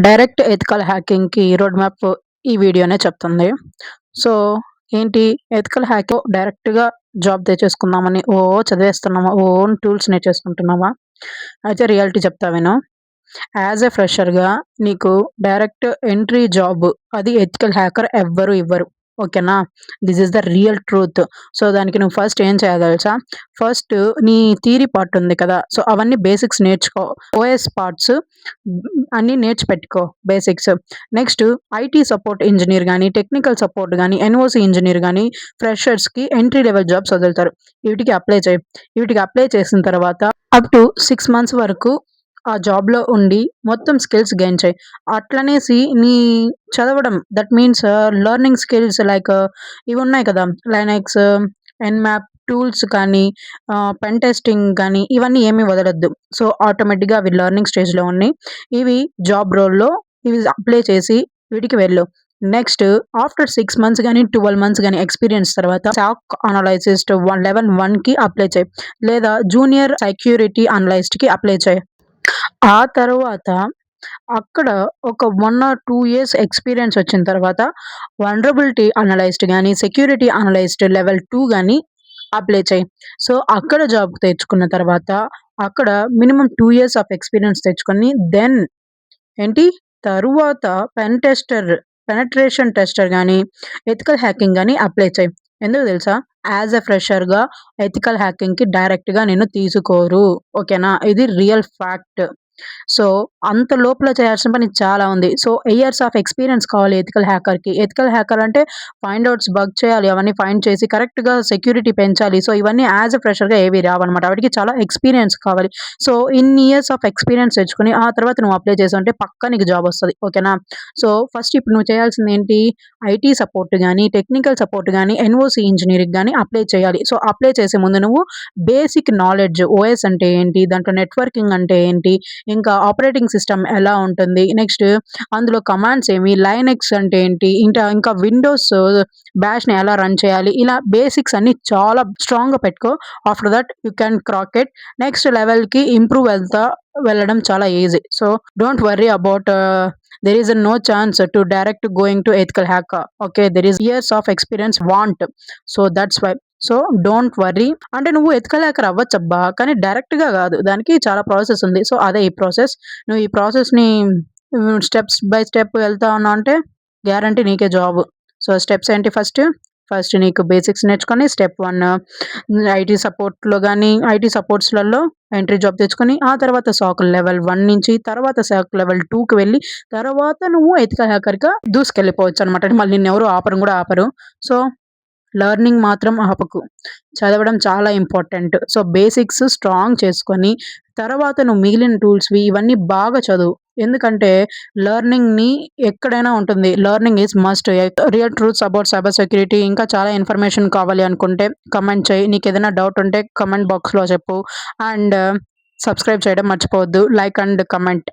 Direct ethical హ్యాకింగ్‌కి road map ఈ వీడియోనే చెప్తుంది. సో, ఏంటి ఎథికల్ హ్యాక్ డైరెక్ట్‌గా జాబ్ తెచ్చేసుకుందామని చదివేస్తున్నామా? టూల్స్ నేర్చేసుకుంటున్నామా? అయితే రియాలిటీ చెప్తా విను. యాస్ ఎ ఫ్రెషర్‌గా నీకు డైరెక్ట్ ఎంట్రీ జాబ్ అది ఎథికల్ హ్యాకర్ ఎవ్వరు ఇవ్వరు. ఓకేనా? This is the real truth. So, దానికి నువ్వు ఫస్ట్ ఏం చేయాలో తెలుసా? ఫస్ట్ నీ థియరీ పార్ట్ ఉంది కదా! సో, అవన్నీ బేసిక్స్ నేర్చుకో. ఓఎస్ పార్ట్స్ అన్నీ నేర్చిపెట్టుకో basics. Next IT support engineer గాని, టెక్నికల్ సపోర్ట్ గాని, ఎన్ఓసి ఇంజినీర్ గాని ఫ్రెషర్స్‌కి ఎంట్రీ లెవెల్ జాబ్స్ వదులుతారు. వీటికి అప్లై చేయి. వీటికి అప్లై చేసిన తర్వాత అప్ టు 6 మంత్స్ వరకు ఆ జాబ్‌లో ఉండి మొత్తం స్కిల్స్ గెయిన్ చేయి. అట్లనేసి నీ చదవడం that means learning skills like ఇవి ఉన్నాయి కదా! లైనక్స్, ఎన్‌మ్యాప్ టూల్స్ కానీ, పెన్ టెస్టింగ్ గానీ ఇవన్నీ ఏమీ వదలొద్దు. సో, ఆటోమేటిక్‌గా అవి లెర్నింగ్ స్టేజ్‌లో ఉన్నాయి. ఇవి జాబ్ రోల్‌లో ఇవి అప్లై చేసి వీటికి వెళ్ళు. నెక్స్ట్ ఆఫ్టర్ 6 మంత్స్ గాని, 12 మంత్స్ గాని ఎక్స్‌పీరియన్స్ తర్వాత సాక్ అనలైసిస్ట్ లెవెల్ 1కి అప్లై చేయి. లేదా జూనియర్ సెక్యూరిటీ అనలిస్ట్‌కి అప్లై చేయి. ఆ తరువాత అక్కడ ఒక 1 ఆర్ 2 ఇయర్స్ ఎక్స్‌పీరియన్స్ వచ్చిన తర్వాత వల్నరబిలిటీ అనలైస్ట్ గాని, సెక్యూరిటీ అనలైస్ట్ లెవెల్ 2 గాని అప్లై చేయి. సో, అక్కడ జాబ్ తెచ్చుకున్న తర్వాత అక్కడ మినిమమ్ 2 ఇయర్స్ ఆఫ్ ఎక్స్‌పీరియన్స్ తెచ్చుకొని దెన్ ఏంటి తరువాత పెన్ టెస్టర్, పెనట్రేషన్ టెస్టర్ గాని, ఎథికల్ హ్యాకింగ్ గాని అప్లై చేయి. ఎందుకో తెలుసా? యాస్ ఎ ఫ్రెషర్‌గా ఎథికల్ హ్యాకింగ్‌కి డైరెక్ట్‌గా నిన్ను తీసుకోరు. ఓకేనా? ఇది రియల్ ఫ్యాక్ట్. సో, అంత లోపల చేయాల్సిన పని చాలా ఉంది. సో, ఇయర్స్ ఆఫ్ ఎక్స్‌పీరియన్స్ కావాలి ఎథికల్ హ్యాకర్‌కి. ఎథికల్ హ్యాకర్ అంటే ఫైండ్ ఔట్స్ బగ్ చేయాలి. అవన్నీ ఫైండ్ చేసి కరెక్ట్‌గా సెక్యూరిటీ పెంచాలి. సో, ఇవన్నీ యాస్ ఎ ఫ్రెషర్‌గా ఏవి రావన్నమాట. వాటికి చాలా ఎక్స్‌పీరియన్స్ కావాలి. సో, ఇన్ని ఇయర్స్ ఆఫ్ ఎక్స్‌పీరియన్స్ తెచ్చుకొని ఆ తర్వాత నువ్వు అప్లై చేసావంటే పక్కా నీకు జాబ్ వస్తది. ఓకేనా? సో, ఫస్ట్ ఇప్పుడు నువ్వు చేయాల్సిందేంటి? ఐటీ సపోర్ట్ గాని, టెక్నికల్ సపోర్ట్ గాని, ఎన్ఓసి ఇంజినీరింగ్ గాని అప్లై చేయాలి. సో, అప్లై చేసే ముందు నువ్వు బేసిక్ నాలెడ్జ్ ఓఎస్ అంటే ఏంటి? దాంట్లో నెట్వర్కింగ్ అంటే ఏంటి? ఇంకా ఆపరేటింగ్ సిస్టమ్ ఎలా ఉంటుంది? నెక్స్ట్ అందులో కమాండ్స్ ఏమి? లైనక్స్ అంటే ఏంటి? ఇంకా విండోస్ బ్యాష్‌ని ఎలా రన్ చేయాలి? ఇలా బేసిక్స్ అన్నీ చాలా స్ట్రాంగ్‌గా పెట్టుకో. After that you can crack it. Next లెవెల్‌కి ఇంప్రూవ్ వెళ్ళడం చాలా easy. So, don't worry about there is no chance to direct going to ethical hacker. Okay. There is years of experience want. So, that's why. So, don't worry. అంటే నువ్వు ethical hacker అవ్వచ్చబ్బా! కానీ డైరెక్ట్‌గా గాదు. దానికి చాలా process ఉంది. So, అదే ఈ ప్రాసెస్. నువ్వు ఈ ప్రాసెస్‌ని స్టెప్స్ బై స్టెప్ వెళ్తా ఉన్నావంటే గ్యారంటీ నీకే జాబు. సో, స్టెప్స్ ఏంటి ఫస్ట్? ఫస్ట్ నీకు బేసిక్స్ నేర్చుకొని స్టెప్ 1 ఐటీ సపోర్ట్‌లో గాని, ఐటీ సపోర్ట్స్‌లలో ఎంట్రీ జాబ్ తెచ్చుకొని, ఆ తర్వాత సాక్ లెవెల్ 1 నుంచి తర్వాత సాక్ లెవెల్ 2కి వెళ్ళి, తర్వాత నువ్వు ఎథికల్ హ్యాకర్‌గా దూసుకెళ్ళిపోవచ్చనమాట. మళ్ళీ నిన్నెవరు ఆపను గూడా ఆపరు. సో, లెర్నింగ్ మాత్రం ఆపకు. చదవడం చాలా ఇంపార్టెంట్. సో, బేసిక్స్ స్ట్రాంగ్ చేసుకొని, తర్వాత నువ్వు మిగిలిన టూల్స్‌వి ఇవన్నీ బాగా చదువు. ఎందుకంటే లెర్నింగ్‌ని ఎక్కడైనా ఉంటుంది. Learning is must. Real truths about cyber security ఇంకా చాలా ఇన్ఫర్మేషన్ కావాలి అనుకుంటే కామెంట్ చెయి. నీకేదైనా డౌట్ ఉంటే కామెంట్ బాక్స్‌లో చెప్పు. అండ్ సబ్స్క్రైబ్ చేయడం మర్చిపోవద్దు. Like and comment.